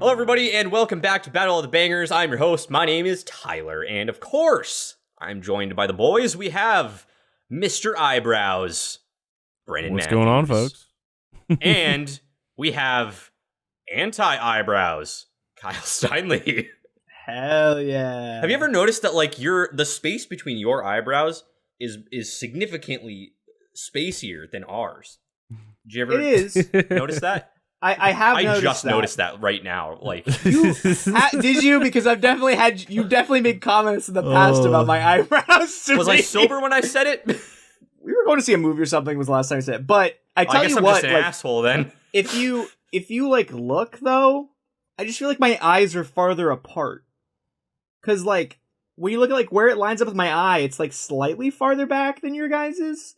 Hello, everybody, and welcome back to Battle of the Bangers. I'm your host. My name is Tyler, and of course, I'm joined by the boys. We have Mr. Eyebrows, Brennan What's Matthews. going on, folks? And we have Anti-Eyebrows, Kyle Steinle. Hell yeah. Have you ever noticed that, like, the space between your eyebrows is significantly spacier than ours? Did you ever It is. notice that? I have I noticed just that. noticed that right now. Like, Did you? Because you've definitely made comments in the past about my eyebrows. Was I sober when I said it? We were going to see a movie or something was the last time I said it. But I guess you I'm what, just an like, asshole then. if you like look though, I just feel like my eyes are farther apart. Cause like when you look at like where it lines up with my eye, it's like slightly farther back than your guys's.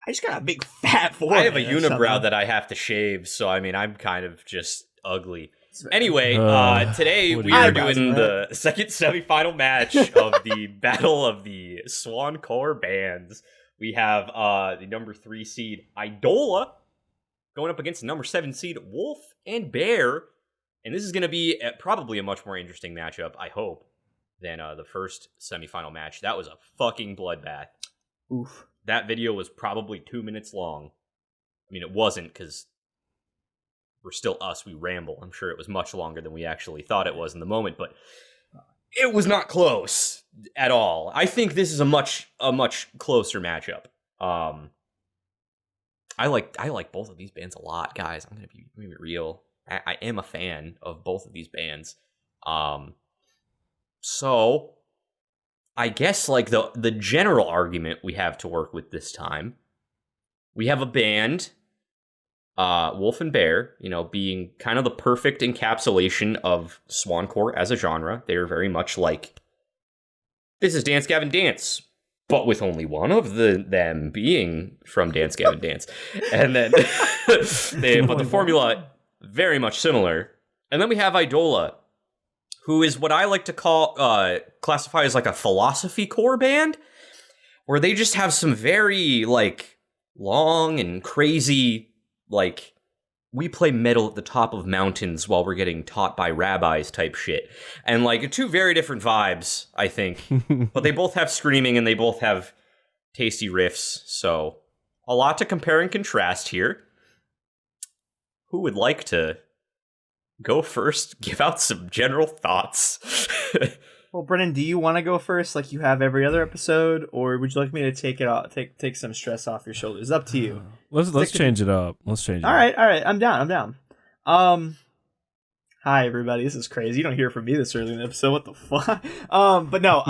I just got a big fat forehead. I have a unibrow that I have to shave, so I mean, I'm kind of just ugly. Anyway, today we are doing the second semifinal match of the Battle of the Swancore bands. We have the number 3 seed Eidola going up against the number 7 seed Wolf and Bear, and this is going to be probably a much more interesting matchup, I hope, than the first semifinal match. That was a fucking bloodbath. Oof. That video was probably 2 minutes long. I mean, it wasn't, because we're still us. We ramble. I'm sure it was much longer than we actually thought it was in the moment, but it was not close at all. I think this is a much closer matchup. I like both of these bands a lot, guys. I'm gonna be real. I am a fan of both of these bands. So I guess like the general argument we have to work with this time, we have a band, Wolf and Bear, being kind of the perfect encapsulation of Swancore as a genre. They're very much like, this is Dance Gavin Dance, but with only one of them being from Dance Gavin Dance. And then, but the formula, very much similar. And then we have Eidola, who is what I like to classify as like a philosophy core band, where they just have some very like long and crazy, like, we play metal at the top of mountains while we're getting taught by rabbis type shit. And like two very different vibes, I think. But they both have screaming and they both have tasty riffs. So a lot to compare and contrast here. Who would like to go first? Give out some general thoughts. Well, Brennan, do you want to go first like you have every other episode, or would you like me to take it off, take some stress off your shoulders? It's up to you. Let's change it up. Let's change it All up. right. I'm down. Hi everybody. This is crazy. You don't hear from me this early in the episode. What the fuck? But no,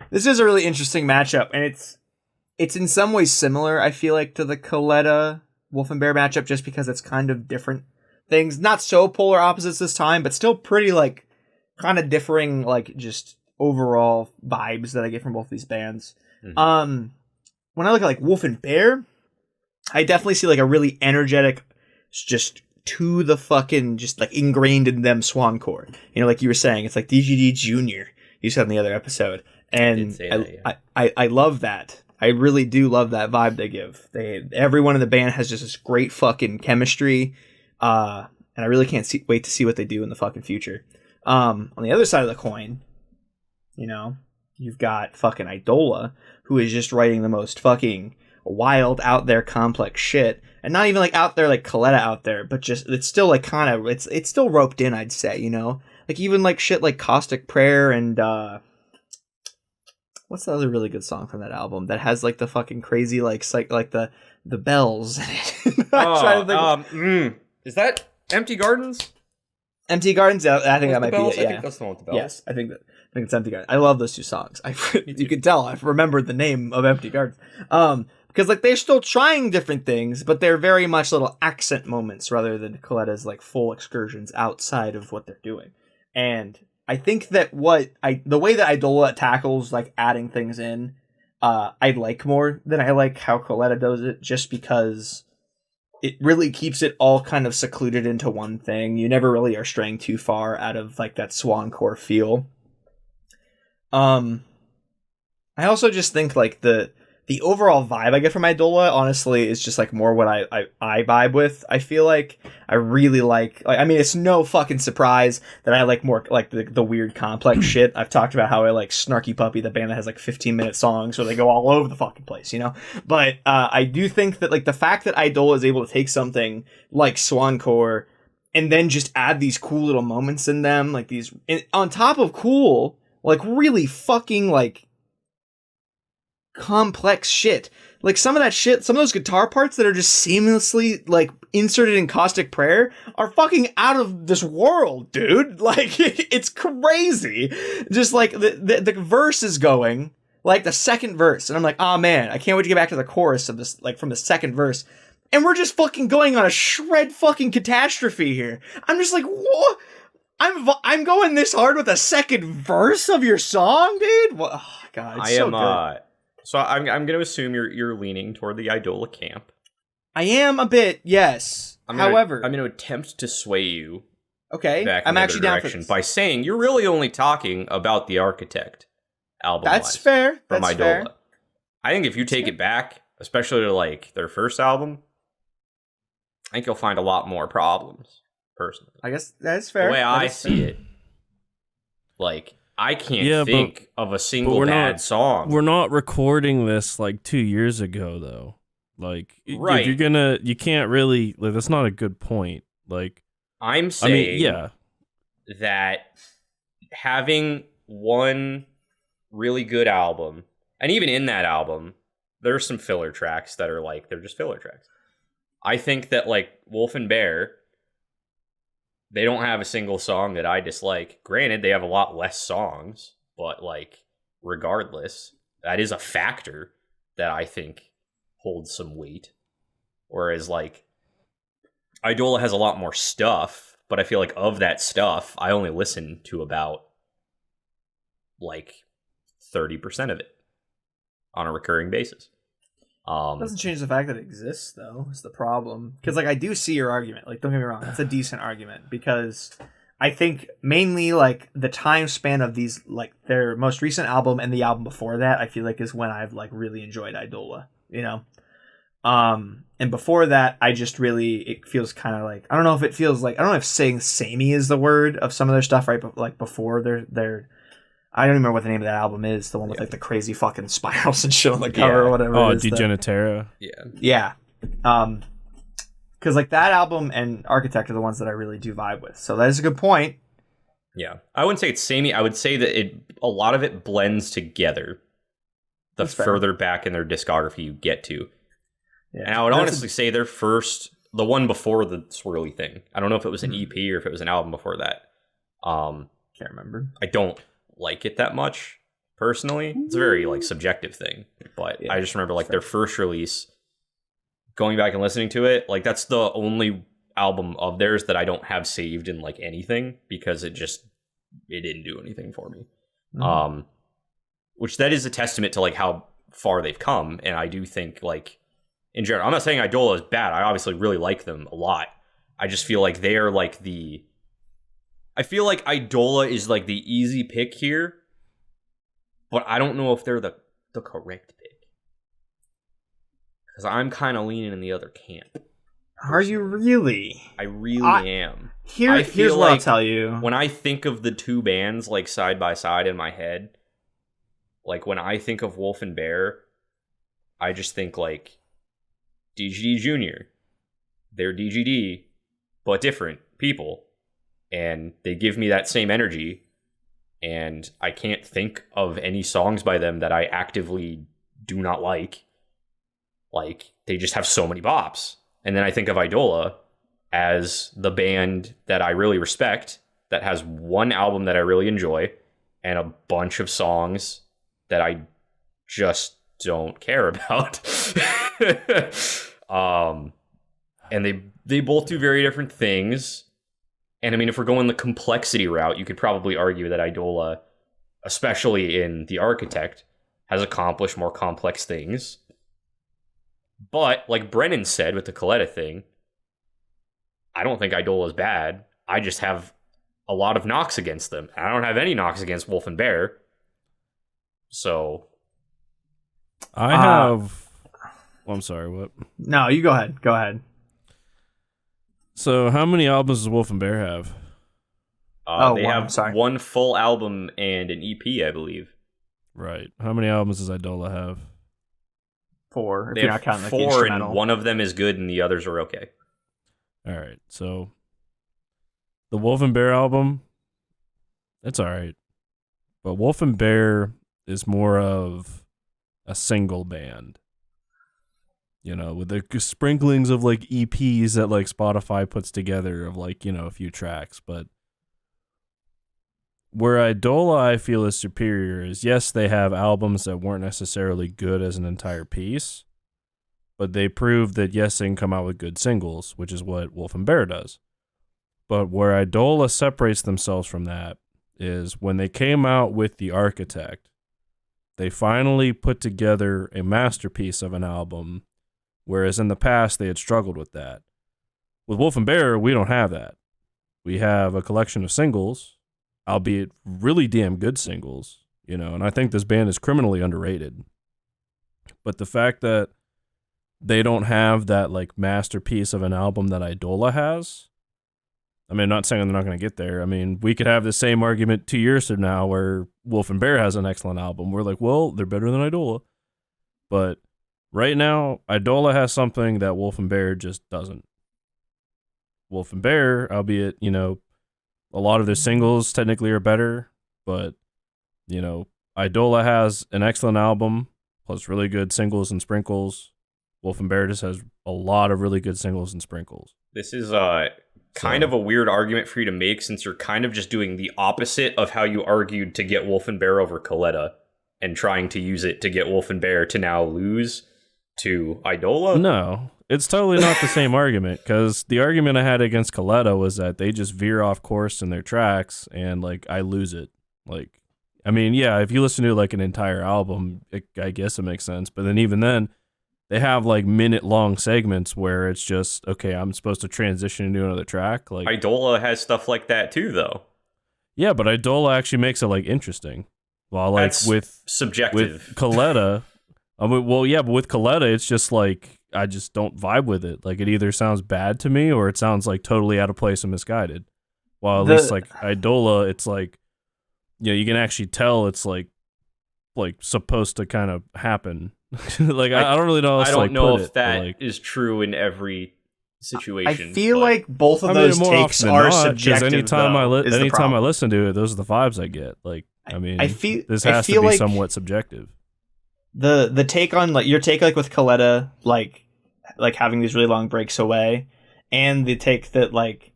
this is a really interesting matchup, and it's in some ways similar, I feel like, to the Coletta Wolf and Bear matchup, just because it's kind of different things. Not so polar opposites this time, but still pretty like kind of differing, like, just overall vibes that I get from both these bands. Mm-hmm. When I look at like Wolf and Bear, I definitely see like a really energetic, just to the fucking, just like ingrained in them Swancore. Like you were saying, it's like DGD Junior. You said in the other epised, and I love that. I really do love that vibe they give. Everyone in the band has just this great fucking chemistry, and I really can't wait to see what they do in the fucking future. On the other side of the coin, you've got fucking Eidola, who is just writing the most fucking wild, out there, complex shit, and not even like out there like Coletta out there, but just it's still like kind of it's still roped in, I'd say, like even like shit like Caustic Prayer and what's the other really good song from that album that has like the fucking crazy like like the bells in it? I'm trying to think. Is that Empty Gardens? Empty Gardens, I think that might bells? be it. Yeah. I think that's the one with the bells. Yes, I think it's Empty Gardens. I love those two songs. You can tell I've remembered the name of Empty Gardens. Because like they're still trying different things, but they're very much little accent moments rather than Coletta's like full excursions outside of what they're doing. And I think that the way that Eidola tackles like adding things in, I like more than I like how Coletta does it, just because it really keeps it all kind of secluded into one thing. You never really are straying too far out of like that Swancore feel. I also just think like the the overall vibe I get from Eidola, honestly, is just like more what I vibe with. I feel like I really like I mean, it's no fucking surprise that I like more like the weird complex shit. I've talked about how I like Snarky Puppy, the band that has like 15-minute songs where they go all over the fucking place, you know? But I do think that like the fact that Eidola is able to take something like Swancore and then just add these cool little moments in them, like these on top of cool, like really fucking like complex shit. Like some of that shit, some of those guitar parts that are just seamlessly like inserted in Caustic Prayer are fucking out of this world, dude. Like it's crazy. Just like the verse is going, like the second verse, and I'm like, oh man, I can't wait to get back to the chorus of this, like from the second verse. And we're just fucking going on a shred fucking catastrophe here. I'm just like, what? I'm going this hard with the second verse of your song, dude. What? Oh, God, it's so good. So I'm going to assume you're leaning toward the Eidola camp. I am a bit, yes. However, I'm going to attempt to sway you. Okay, back I'm in actually down for this by saying you're really only talking about the Architect album. That's fair. From That's Eidola. fair. I think if you take it back, especially to like their first album, I think you'll find a lot more problems. Personally, I guess that's fair. The way I see it, like I can't think of a single bad song. We're not recording this like 2 years ago, though. Like, right? You can't really. Like, that's not a good point. Like, I'm saying, yeah, that having one really good album, and even in that album, there's some filler tracks that are like they're just filler tracks. I think that like Wolf and Bear, they don't have a single song that I dislike. Granted, they have a lot less songs, but like regardless, that is a factor that I think holds some weight. Whereas like Eidola has a lot more stuff, but I feel like of that stuff, I only listen to about like 30% of it on a recurring basis. Doesn't change the fact that it exists, though. Is the problem? Because like I do see your argument. Like, don't get me wrong, it's a decent argument because I think mainly like the time span of these, like their most recent album and the album before that, I feel like is when I've like really enjoyed Eidola. You know, and before that, I just really it feels kind of like I don't know if it feels like I don't know if saying samey is the word of some of their stuff, right? But like before their I don't remember what the name of that album is. The one with like the crazy fucking spirals and shit on the cover or whatever. Oh, Degenitera. Yeah. Because like that album and Architect are the ones that I really do vibe with. So that is a good point. Yeah, I wouldn't say it's samey. I would say that a lot of it blends together. The That's fair. further back in their discography you get to, Yeah. and I would honestly say their first, the one before the swirly thing. I don't know if it was an EP or if it was an album before that. Can't remember. I don't like it that much personally. It's a very like subjective thing, but I just remember like their first release, going back and listening to it, like that's the only album of theirs that I don't have saved in like anything because it didn't do anything for me. Which that is a testament to like how far they've come, and I do think like in general, I'm not saying Eidola is bad. I obviously really like them a lot. I just feel like they are like I feel like Eidola is like the easy pick here, but I don't know if they're the correct pick. Because I'm kind of leaning in the other camp. Are you really? I really am. Here's what I'll tell you. When I think of the two bands like side by side in my head, like when I think of Wolf and Bear, I just think like DGD Jr. They're DGD, but different people. And they give me that same energy, and I can't think of any songs by them that I actively do not like. Like, they just have so many bops. And then I think of Eidola as the band that I really respect, that has one album that I really enjoy, and a bunch of songs that I just don't care about. And they both do very different things. And I mean, if we're going the complexity route, you could probably argue that Eidola, especially in The Architect, has accomplished more complex things. But, like Brennan said with the Coletta thing, I don't think Eidola is bad. I just have a lot of knocks against them. I don't have any knocks against Wolf and Bear. So, I have. Well, I'm sorry. What? No, you go ahead. Go ahead. So, how many albums does Wolf and Bear have? They have one full album and an EP, I believe. Right. How many albums does Eidola have? 4. If They you're have not counting like, the 4, instrumental. and one of them is good, and the others are okay. All right. So, the Wolf and Bear album, it's all right. But Wolf and Bear is more of a single band. You know, with the sprinklings of like EPs that like Spotify puts together of like, you know, a few tracks. But where Eidola I feel is superior is, yes, they have albums that weren't necessarily good as an entire piece, but they proved that, yes, they can come out with good singles, which is what Wolf and Bear does. But where Eidola separates themselves from that is when they came out with The Architect, they finally put together a masterpiece of an album, whereas in the past they had struggled with that. With Wolf and Bear, we don't have that. We have a collection of singles, albeit really damn good singles, you know, and I think this band is criminally underrated. But the fact that they don't have that like masterpiece of an album that Eidola has, I mean, I'm not saying they're not going to get there. I mean, we could have the same argument 2 years from now where Wolf and Bear has an excellent album. We're like, well, they're better than Eidola. But right now, Eidola has something that Wolf and Bear just doesn't. Wolf and Bear, albeit, you know, a lot of their singles technically are better, but, you know, Eidola has an excellent album, plus really good singles and sprinkles. Wolf and Bear just has a lot of really good singles and sprinkles. This is kind of a weird argument for you to make, since you're kind of just doing the opposite of how you argued to get Wolf and Bear over Coletta, and trying to use it to get Wolf and Bear to now lose to Eidola. No, it's totally not the same argument, because the argument I had against Coletta was that they just veer off course in their tracks, and like I lose it. Like, I mean, yeah, if you listen to like an entire album, I guess it makes sense. But then even then, they have like minute-long segments where it's just, okay, I'm supposed to transition into another track. Like Eidola has stuff like that too, though. Yeah, but Eidola actually makes it like interesting. While like That's with subjective. with Coletta, I mean, well, yeah, but with Coletta, it's just like I just don't vibe with it. Like it either sounds bad to me or it sounds like totally out of place and misguided. While at least like Eidola, it's like, you know, you can actually tell it's like supposed to kind of happen. Like I don't really know. I don't know if that that is true in every situation. I feel like both of those takes are subjective. Anytime I listen to it, those are the vibes I get. Like, I mean, this has to be somewhat subjective. The take on like your take like with Coletta, like having these really long breaks away, and the take that like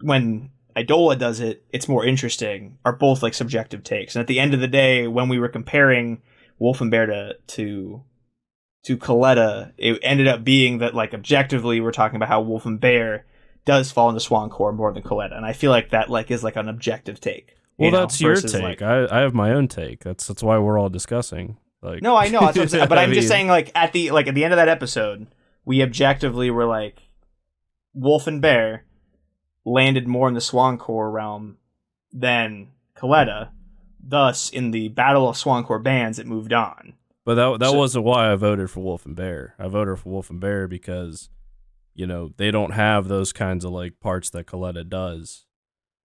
when Eidola does it, it's more interesting, are both like subjective takes. And at the end of the day, when we were comparing Wolf and Bear to Coletta, it ended up being that like objectively we're talking about how Wolf and Bear does fall into Swancore more than Coletta, and I feel like that like is like an objective take. Well, that's your take. Like, I have my own take. That's why we're all discussing. Like, no, I know that's what I'm saying, but I'm just saying like at the end of that episode, we objectively were like Wolf and Bear landed more in the Swancore realm than Coletta. Thus, in the battle of Swancore bands, it moved on. But that wasn't why I voted for Wolf and Bear. I voted for Wolf and Bear because, you know, they don't have those kinds of like parts that Coletta does.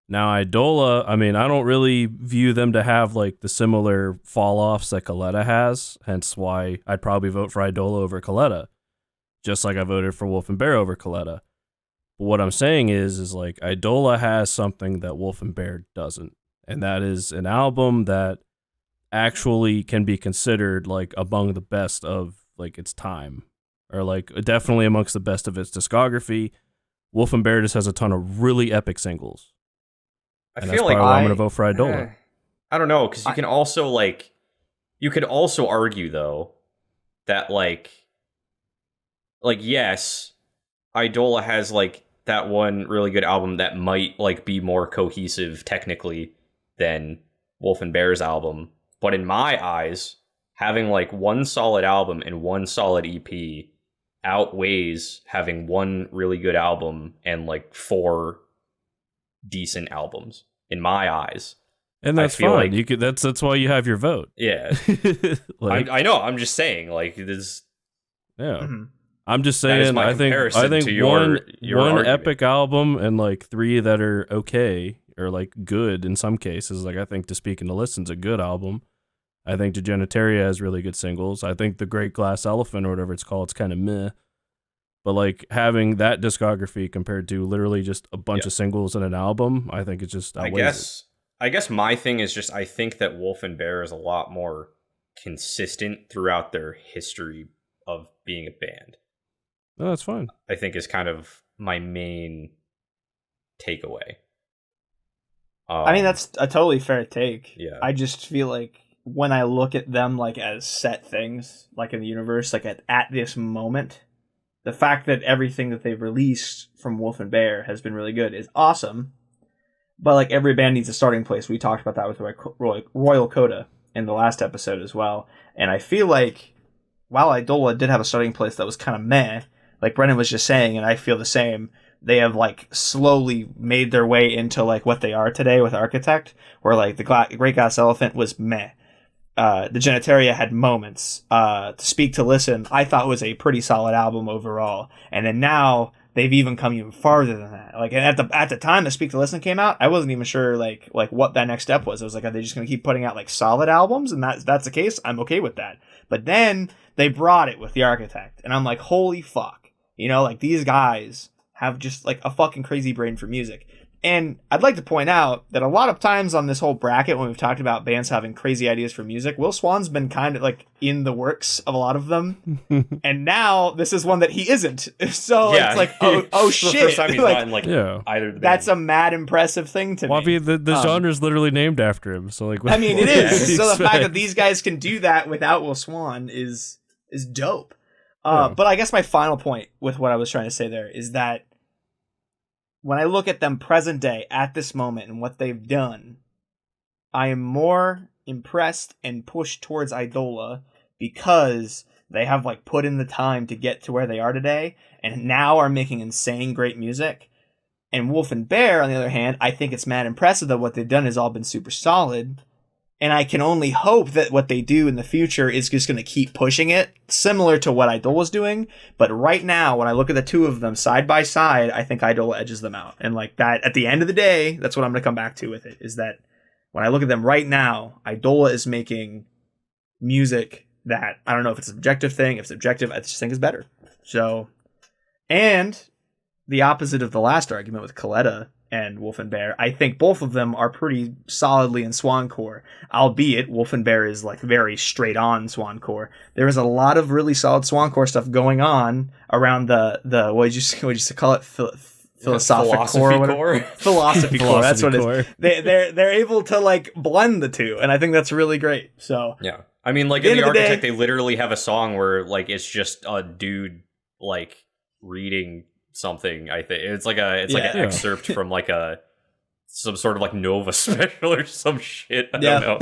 Now, Eidola, I mean, I don't really view them to have like the similar fall-offs that Coletta has, hence why I'd probably vote for Eidola over Coletta, just like I voted for Wolf and Bear over Coletta. But what I'm saying is like Eidola has something that Wolf and Bear doesn't. And that is an album that actually can be considered like among the best of like its time, or like definitely amongst the best of its discography. Wolf and Bear just has a ton of really epic singles. I feel like I'm going to vote for Eidola. I don't know, because you can also like, you could also argue though that like yes, Eidola has like that one really good album that might like be more cohesive technically than Wolf and Bear's album. But in my eyes, having like one solid album and one solid EP outweighs having one really good album and like 4 decent albums, in my eyes. And that's feel fine. like You could. That's why you have your vote. yeah. Like, I know. I'm just saying, like this. yeah. Mm-hmm. I'm just That is saying. my I think comparison to your one argument. epic album and like 3 that are okay or like good in some cases. Like I think To Speak and To Listen's a good album. I think Degenitaria has really good singles. I think The Great Glass Elephant or whatever it's called, it's kind of meh. But like having that discography compared to literally just a bunch of singles and an album, I think it's just I guess my thing is just I think that Wolf and Bear is a lot more consistent throughout their history of being a band. No, that's fine. I think is kind of my main takeaway. I mean, that's a totally fair take. Yeah. I just feel like when I look at them like as set things, like in the universe, like at this moment, the fact that everything that they've released from Wolf and Bear has been really good is awesome. But like every band needs a starting place. We talked about that with Royal Coda in the last episode as well. And I feel like while Eidola did have a starting place that was kind of meh, like Brennan was just saying, and I feel the same, they have like slowly made their way into like what they are today with Architect, where like the Great Glass Elephant was meh. The Genitaria had moments. To Speak to Listen, I thought was a pretty solid album overall. And then now they've even come even farther than that. Like at the time that Speak to Listen came out, I wasn't even sure like what that next step was. I was like, are they just gonna keep putting out like solid albums? And that's the case. I'm okay with that. But then they brought it with The Architect, and I'm like, holy fuck, like these guys have just like a fucking crazy brain for music. And I'd like to point out that a lot of times on this whole bracket, when we've talked about bands having crazy ideas for music, Will Swan's been kind of like in the works of a lot of them. And now this is one that he isn't. So it's like, oh shit. The first time he's like, not in like either of the that's bands. a mad impressive thing to me. Well, I mean, the genre's literally named after him. So like, I mean, it is. So the fact that these guys can do that without Will Swan is dope. But I guess my final point with what I was trying to say there is that when I look at them present day at this moment and what they've done, I am more impressed and pushed towards Eidola because they have like put in the time to get to where they are today and now are making insane great music. And Wolf and Bear, on the other hand, I think it's mad impressive that what they've done has all been super solid. And I can only hope that what they do in the future is just going to keep pushing it, similar to what Eidola's doing. But right now, when I look at the two of them side by side, I think Eidola edges them out. And like that, at the end of the day, that's what I'm going to come back to with it, is that when I look at them right now, Eidola is making music that, I don't know if it's an objective thing. If it's objective, I just think is better. So, and the opposite of the last argument with Coletta and Wolf and Bear, I think both of them are pretty solidly in Swancore, albeit Wolf and Bear is like very straight on Swancore. There is a lot of really solid Swancore stuff going on around the what did you call it, philosophic core or whatever? Philosophy core. That's what it is. They're able to like blend the two, and I think that's really great. So yeah, I mean, like in The Architect, they literally have a song where like it's just a dude like reading something. I think it's like an excerpt from like some sort of like Nova special or some shit. I don't know.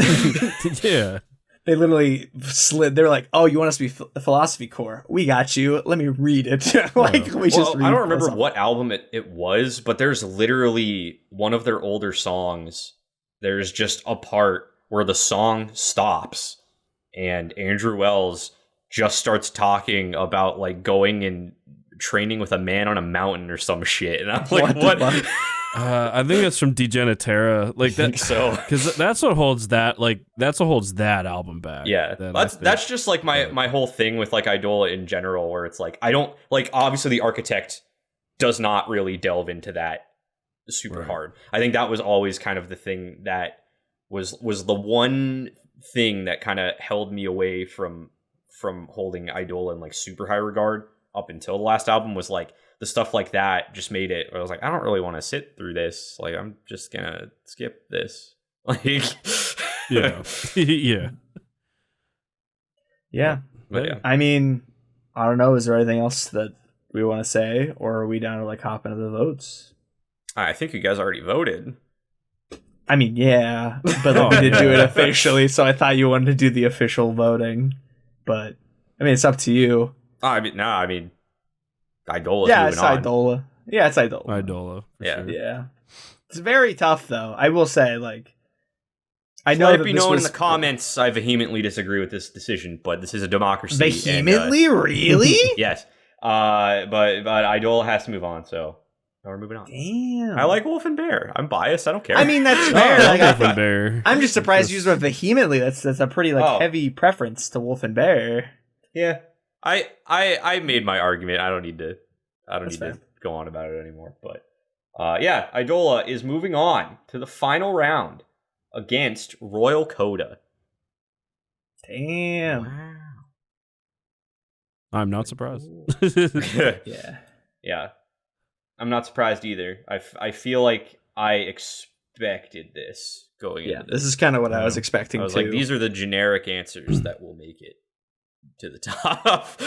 Yeah. They literally slid. They're like, "Oh, you want us to be philosophy core? We got you. Let me read it." Like we just. Read I don't remember what album it was, but there's literally one of their older songs. There's just a part where the song stops, and Andrew Wells just starts talking about like going and training with a man on a mountain or some shit, and I'm like, what? I think it's from Degenitaria, like that. So because that's what holds that album back. Yeah, that's just like my whole thing with like Eidola in general, where it's like I don't like, obviously The Architect does not really delve into that super hard. I think that was always kind of the thing that was the one thing that kind of held me away from holding Eidola in like super high regard up until the last album, was like the stuff like that just made it where I was like, I don't really want to sit through this. Like, I'm just gonna skip this. Like, yeah. Yeah. But yeah. I mean, I don't know. Is there anything else that we want to say, or are we down to like hop into the votes? I think you guys already voted. I mean, yeah, but we did do it officially, so I thought you wanted to do the official voting. But I mean, it's up to you. I mean, Eidola. Yeah, it's Eidola. Yeah, it's Eidola. Eidola. Yeah. Sure. Yeah. It's very tough, though. I will say, like, I know Let it that be this known was in the comments I vehemently disagree with this decision, but this is a democracy. vehemently, really? Yes. But Eidola has to move on, so we're moving on. Damn. I like Wolf and Bear. I'm biased. I don't care. I mean, that's Oh, fair. I Like, love Wolf and Bear. I'm just surprised you used the word vehemently. That's a pretty heavy preference to Wolf and Bear. yeah. I made my argument. I don't need to fair. go on about it anymore. But yeah, Eidola is moving on to the final round against Royal Coda. Damn. Wow. I'm not surprised. Yeah. Yeah. I'm not surprised either. I feel like I expected this going into This is kind of what I was expecting, I was too. like, these are the generic answers that will make it to the top.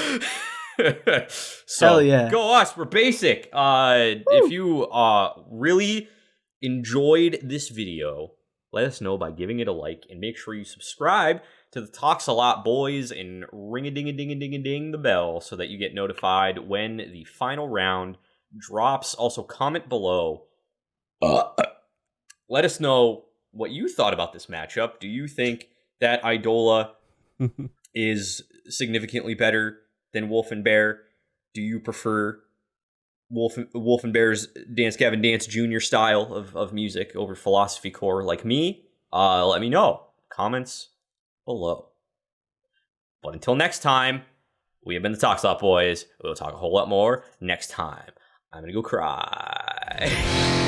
So, Hell yeah. go us. We're basic. If you really enjoyed this video, let us know by giving it a like, and make sure you subscribe to the Talks a Lot Boys and ring-a-ding-a-ding-a-ding-a-ding the bell so that you get notified when the final round drops. Also, comment below. Let us know what you thought about this matchup. Do you think that Eidola is significantly better than Wolf and Bear? Do you prefer Wolf and Bear's Dance Gavin Dance Jr. style of music over Philosophy Core like me? Let me know. Comments below. But until next time, we have been the Talks Lot Boys. We'll talk a whole lot more next time. I'm gonna go cry.